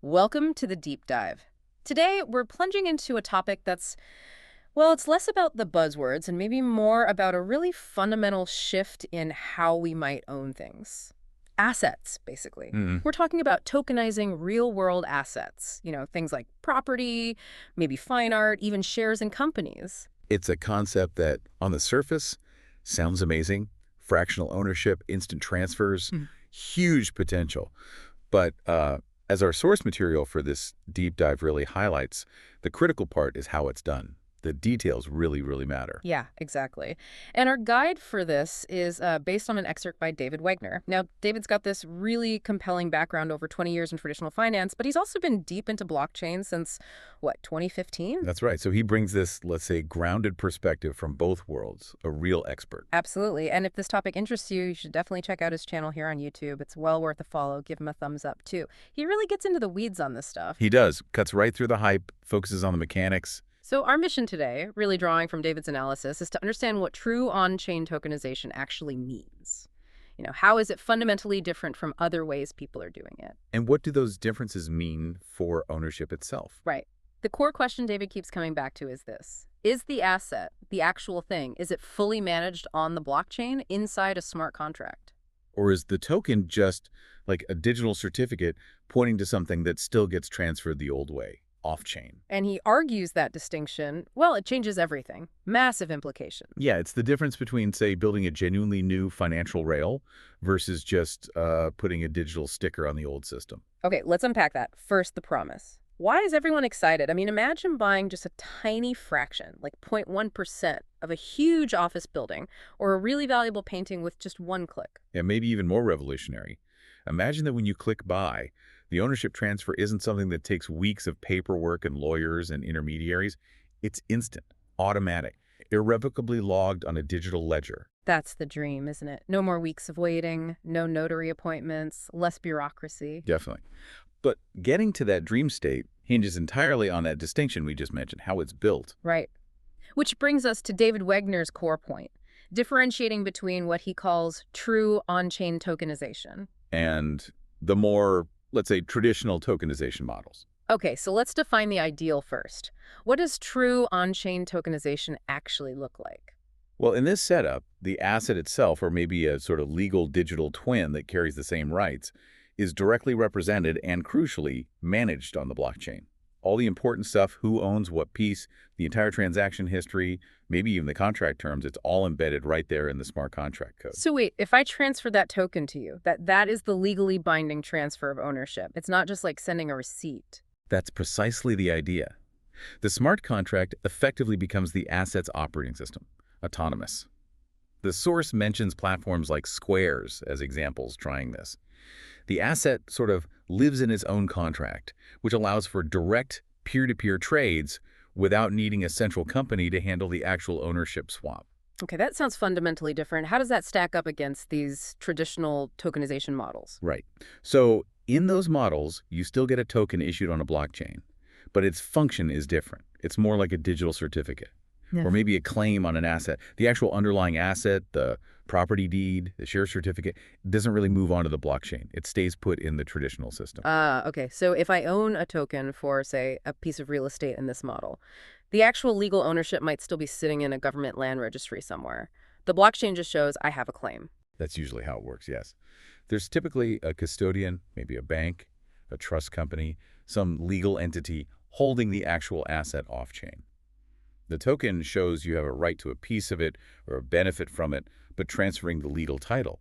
Welcome to the deep dive. Today, we're plunging into a topic that's, well, it's less about the buzzwords and maybe more about a really fundamental shift in how we might own things. Assets, basically. Mm. We're talking about tokenizing real-world assets, things like property, maybe fine art, even shares in companies. It's a concept that, on the surface, sounds amazing. Fractional ownership, instant transfers, Hmm. huge potential. But as our source material for this deep dive really highlights, the critical part is how it's done. The details really, really matter. Yeah, exactly. And our guide for this is based on an excerpt by David Wegner. Now, David's got this really compelling background over 20 years in traditional finance, but he's also been deep into blockchain since, what, 2015? That's right. So he brings this, let's say, grounded perspective from both worlds, a real expert. Absolutely. And if this topic interests you, you should definitely check out his channel here on YouTube. It's well worth a follow. Give him a thumbs up, too. He really gets into the weeds on this stuff. He does, cuts right through the hype, focuses on the mechanics. So our mission today, really drawing from David's analysis, is to understand what true on-chain tokenization actually means. How is it fundamentally different from other ways people are doing it? And what do those differences mean for ownership itself? Right. The core question David keeps coming back to is this. Is the asset, the actual thing, is it fully managed on the blockchain inside a smart contract? Or is the token just like a digital certificate pointing to something that still gets transferred the old way, off-chain? And he argues that distinction, well, it changes everything. Massive implications. Yeah, it's the difference between, say, building a genuinely new financial rail versus just putting a digital sticker on the old system. Okay, let's unpack that. First, the promise. Why is everyone excited? I mean, imagine buying just a tiny fraction, like 0.1% of a huge office building or a really valuable painting with just one click. Yeah, maybe even more revolutionary. Imagine that when you click buy, the ownership transfer isn't something that takes weeks of paperwork and lawyers and intermediaries. It's instant, automatic, irrevocably logged on a digital ledger. That's the dream, isn't it? No more weeks of waiting, no notary appointments, less bureaucracy. Definitely. But getting to that dream state hinges entirely on that distinction we just mentioned, how it's built. Right. Which brings us to David Wegner's core point, differentiating between what he calls true on-chain tokenization. And the more, let's say, traditional tokenization models. Okay, so let's define the ideal first. What does true on-chain tokenization actually look like? Well, in this setup, the asset itself, or maybe a sort of legal digital twin that carries the same rights, is directly represented and, crucially, managed on the blockchain. All the important stuff, who owns what piece, the entire transaction history, maybe even the contract terms, it's all embedded right there in the smart contract code. So wait, if I transfer that token to you, that is the legally binding transfer of ownership. It's not just like sending a receipt. That's precisely the idea. The smart contract effectively becomes the asset's operating system, autonomous. The source mentions platforms like SQARES as examples trying this. The asset sort of lives in its own contract, which allows for direct peer-to-peer trades without needing a central company to handle the actual ownership swap. Okay, that sounds fundamentally different. How does that stack up against these traditional tokenization models? Right. So in those models, you still get a token issued on a blockchain, but its function is different. It's more like a digital certificate. Yeah. Or maybe a claim on an asset. The actual underlying asset, the property deed, the share certificate, doesn't really move onto the blockchain. It stays put in the traditional system. Okay. So if I own a token for, say, a piece of real estate in this model, the actual legal ownership might still be sitting in a government land registry somewhere. The blockchain just shows I have a claim. That's usually how it works, yes. There's typically a custodian, maybe a bank, a trust company, some legal entity holding the actual asset off-chain. The token shows you have a right to a piece of it or a benefit from it, but transferring the legal title.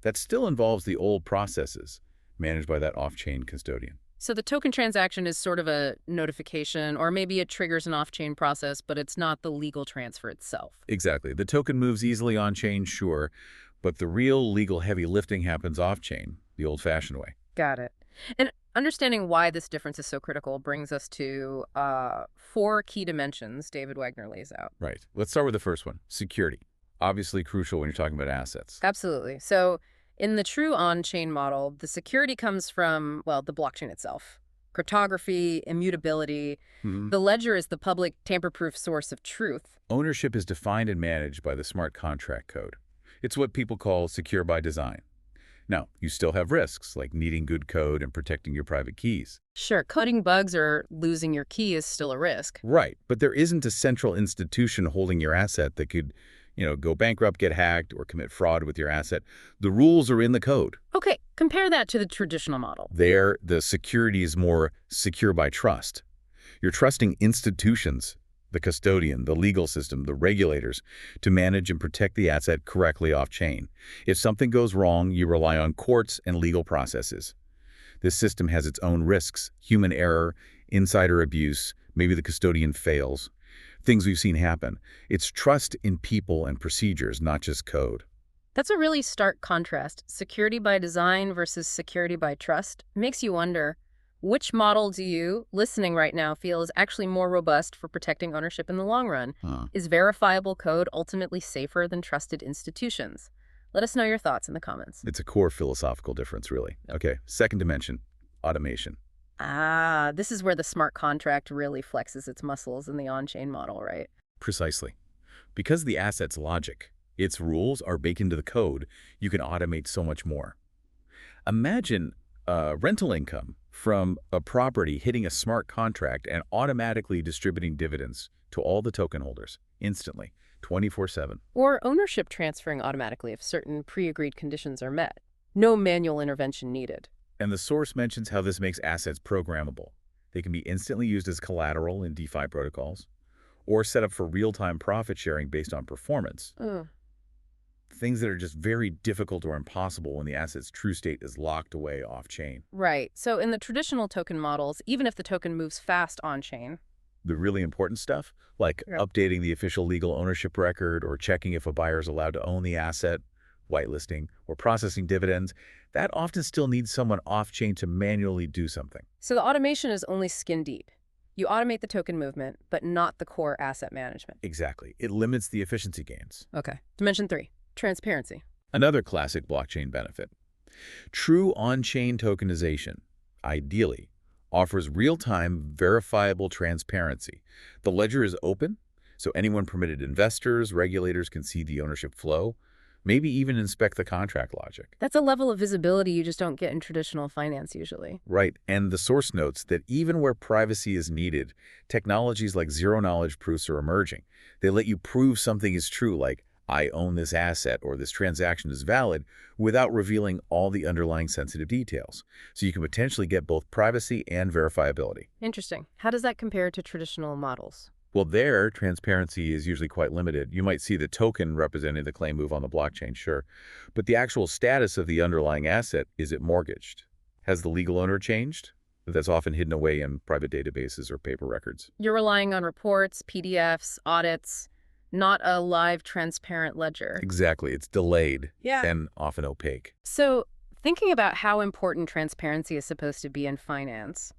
That still involves the old processes managed by that off-chain custodian. So the token transaction is sort of a notification, or maybe it triggers an off-chain process, but it's not the legal transfer itself. Exactly. The token moves easily on-chain, sure, but the real legal heavy lifting happens off-chain, the old-fashioned way. Got it. And understanding why this difference is so critical brings us to 4 key dimensions David Wegner lays out. Right. Let's start with the first one, security. Obviously crucial when you're talking about assets. Absolutely. So in the true on-chain model, the security comes from, well, the blockchain itself. Cryptography, immutability. The ledger is the public tamper-proof source of truth. Ownership is defined and managed by the smart contract code. It's what people call secure by design. Now, you still have risks, like needing good code and protecting your private keys. Sure, coding bugs or losing your key is still a risk. Right, but there isn't a central institution holding your asset that could, go bankrupt, get hacked, or commit fraud with your asset. The rules are in the code. Okay, compare that to the traditional model. There, the security is more secure by trust. You're trusting institutions, the custodian, the legal system, the regulators, to manage and protect the asset correctly off-chain. If something goes wrong, you rely on courts and legal processes. This system has its own risks: human error, insider abuse, maybe the custodian fails. Things we've seen happen. It's trust in people and procedures, not just code. That's a really stark contrast. Security by design versus security by trust. Makes you wonder, which model do you, listening right now, feel is actually more robust for protecting ownership in the long run? Huh. Is verifiable code ultimately safer than trusted institutions? Let us know your thoughts in the comments. It's a core philosophical difference, really. Okay, second dimension, automation. This is where the smart contract really flexes its muscles in the on-chain model, right? Precisely. Because the asset's logic, its rules are baked into the code, you can automate so much more. Imagine rental income from a property hitting a smart contract and automatically distributing dividends to all the token holders instantly, 24/7. Or ownership transferring automatically if certain pre-agreed conditions are met. No manual intervention needed. And the source mentions how this makes assets programmable. They can be instantly used as collateral in DeFi protocols, or set up for real-time profit sharing based on performance. Oh. Things that are just very difficult or impossible when the asset's true state is locked away off-chain. Right. So in the traditional token models, even if the token moves fast on-chain, The really important stuff, like Yep. updating the official legal ownership record or checking if a buyer is allowed to own the asset, whitelisting, or processing dividends, that often still needs someone off-chain to manually do something. so the automation is only skin deep. You automate the token movement, but not the core asset management. Exactly. It limits the efficiency gains. Okay. Dimension 3, transparency. Another classic blockchain benefit. True on-chain tokenization, ideally, offers real-time, verifiable transparency. The ledger is open, so anyone, permitted investors, regulators, can see the ownership flow, maybe even inspect the contract logic. That's a level of visibility you just don't get in traditional finance usually. Right, and the source notes that even where privacy is needed, technologies like zero-knowledge proofs are emerging. They let you prove something is true, like, I own this asset or this transaction is valid, without revealing all the underlying sensitive details. So you can potentially get both privacy and verifiability. Interesting. How does that compare to traditional models? Well, there, transparency is usually quite limited. You might see the token representing the claim move on the blockchain, sure. But the actual status of the underlying asset, is it mortgaged? Has the legal owner changed? That's often hidden away in private databases or paper records. You're relying on reports, PDFs, audits, not a live, transparent ledger. Exactly. It's delayed Yeah. and often opaque. So, thinking about how important transparency is supposed to be in finance,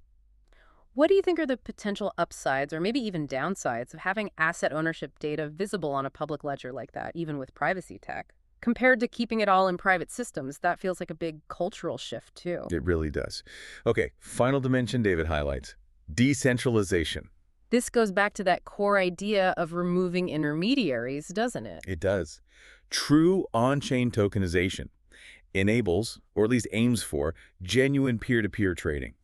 what do you think are the potential upsides or maybe even downsides of having asset ownership data visible on a public ledger like that, even with privacy tech? Compared to keeping it all in private systems, that feels like a big cultural shift, too. It really does. Okay, final dimension David highlights. Decentralization. This goes back to that core idea of removing intermediaries, doesn't it? It does. True on-chain tokenization enables, or at least aims for, genuine peer-to-peer trading.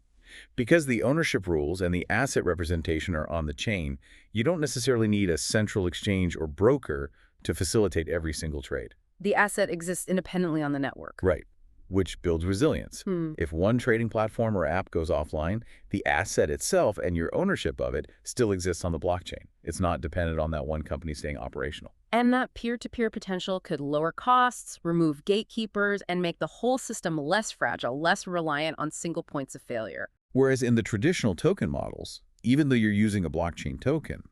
Because the ownership rules and the asset representation are on the chain, you don't necessarily need a central exchange or broker to facilitate every single trade. The asset exists independently on the network. Right, which builds resilience. If one trading platform or app goes offline, the asset itself and your ownership of it still exists on the blockchain. It's not dependent on that one company staying operational. And that peer-to-peer potential could lower costs, remove gatekeepers, and make the whole system less fragile, less reliant on single points of failure. Whereas in the traditional token models, even though you're using a blockchain token,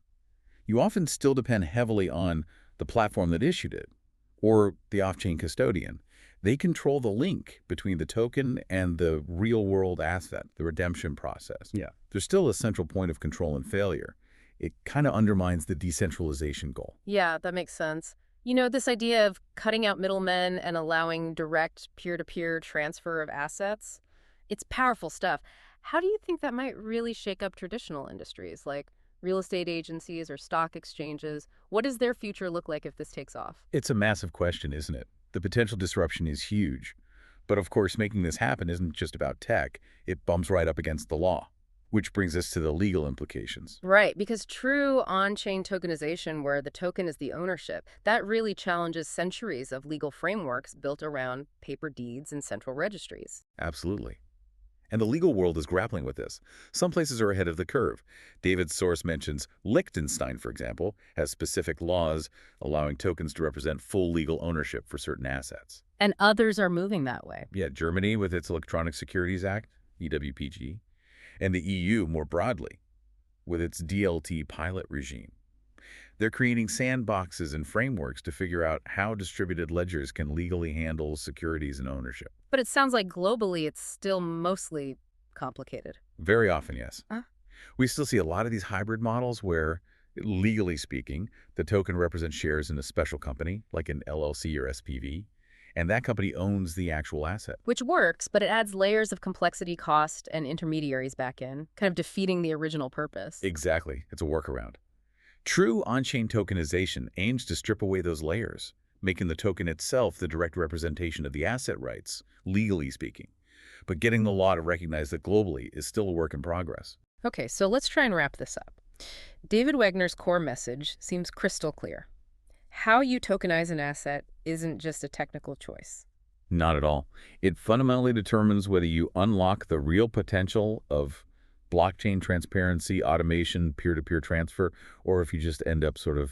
you often still depend heavily on the platform that issued it, or the off-chain custodian. They control the link between the token and the real-world asset, the redemption process. Yeah. There's still a central point of control and failure. It kind of undermines the decentralization goal. Yeah, that makes sense. You know, this idea of cutting out middlemen and allowing direct peer-to-peer transfer of assets, it's powerful stuff. How do you think that might really shake up traditional industries like real estate agencies or stock exchanges? What does their future look like if this takes off? It's a massive question, isn't it? The potential disruption is huge. But of course, making this happen isn't just about tech. It bumps right up against the law, which brings us to the legal implications. Right, because true on-chain tokenization, where the token is the ownership, that really challenges centuries of legal frameworks built around paper deeds and central registries. Absolutely. And the legal world is grappling with this. Some places are ahead of the curve. David's source mentions Liechtenstein, for example, has specific laws allowing tokens to represent full legal ownership for certain assets. And others are moving that way. Yet Germany, with its Electronic Securities Act, EWPG, and the EU more broadly, with its DLT pilot regime. They're creating sandboxes and frameworks to figure out how distributed ledgers can legally handle securities and ownership. But it sounds like globally it's still mostly complicated. Very often, yes. Huh? We still see a lot of these hybrid models where, legally speaking, the token represents shares in a special company, like an LLC or SPV, and that company owns the actual asset. Which works, but it adds layers of complexity, cost, and intermediaries back in, kind of defeating the original purpose. Exactly. It's a workaround. True on-chain tokenization aims to strip away those layers, making the token itself the direct representation of the asset rights, legally speaking. But getting the law to recognize that globally is still a work in progress. Okay, so let's try and wrap this up. David Wegner's core message seems crystal clear. How you tokenize an asset isn't just a technical choice. Not at all. It fundamentally determines whether you unlock the real potential of blockchain transparency, automation, peer-to-peer transfer, or if you just end up sort of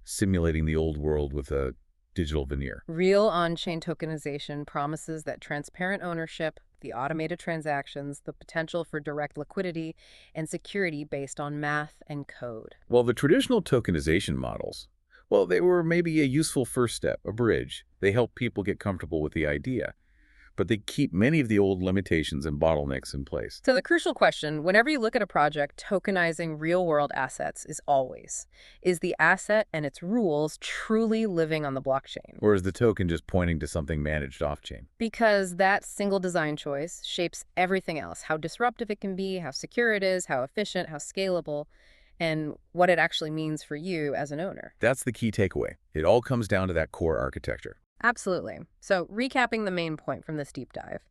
simulating the old world with a digital veneer. Real on-chain tokenization promises that transparent ownership, the automated transactions, the potential for direct liquidity, and security based on math and code. While the traditional tokenization models, well, they were maybe a useful first step, a bridge. They help people get comfortable with the idea, but they keep many of the old limitations and bottlenecks in place. So the crucial question, whenever you look at a project tokenizing real-world assets, is always, is the asset and its rules truly living on the blockchain? Or is the token just pointing to something managed off-chain? Because that single design choice shapes everything else, how disruptive it can be, how secure it is, how efficient, how scalable, and what it actually means for you as an owner. That's the key takeaway. It all comes down to that core architecture. Absolutely. So recapping the main point from this deep dive.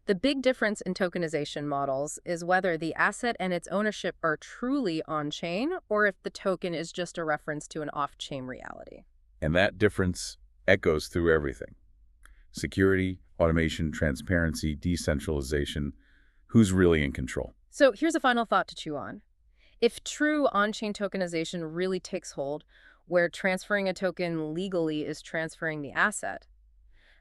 The big difference in tokenization models is whether the asset and its ownership are truly on-chain or if the token is just a reference to an off-chain reality. And that difference echoes through everything. Security, automation, transparency, decentralization. Who's really in control? So here's a final thought to chew on. If true on-chain tokenization really takes hold, where transferring a token legally is transferring the asset,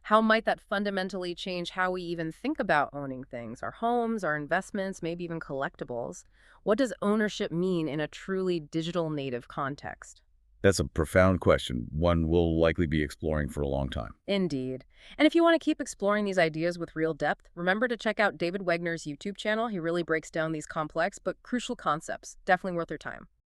how might that fundamentally change how we even think about owning things, our homes, our investments, maybe even collectibles? What does ownership mean in a truly digital native context? That's a profound question, one we'll likely be exploring for a long time. Indeed. And if you want to keep exploring these ideas with real depth, remember to check out David Wegner's YouTube channel. He really breaks down these complex but crucial concepts. Definitely worth your time.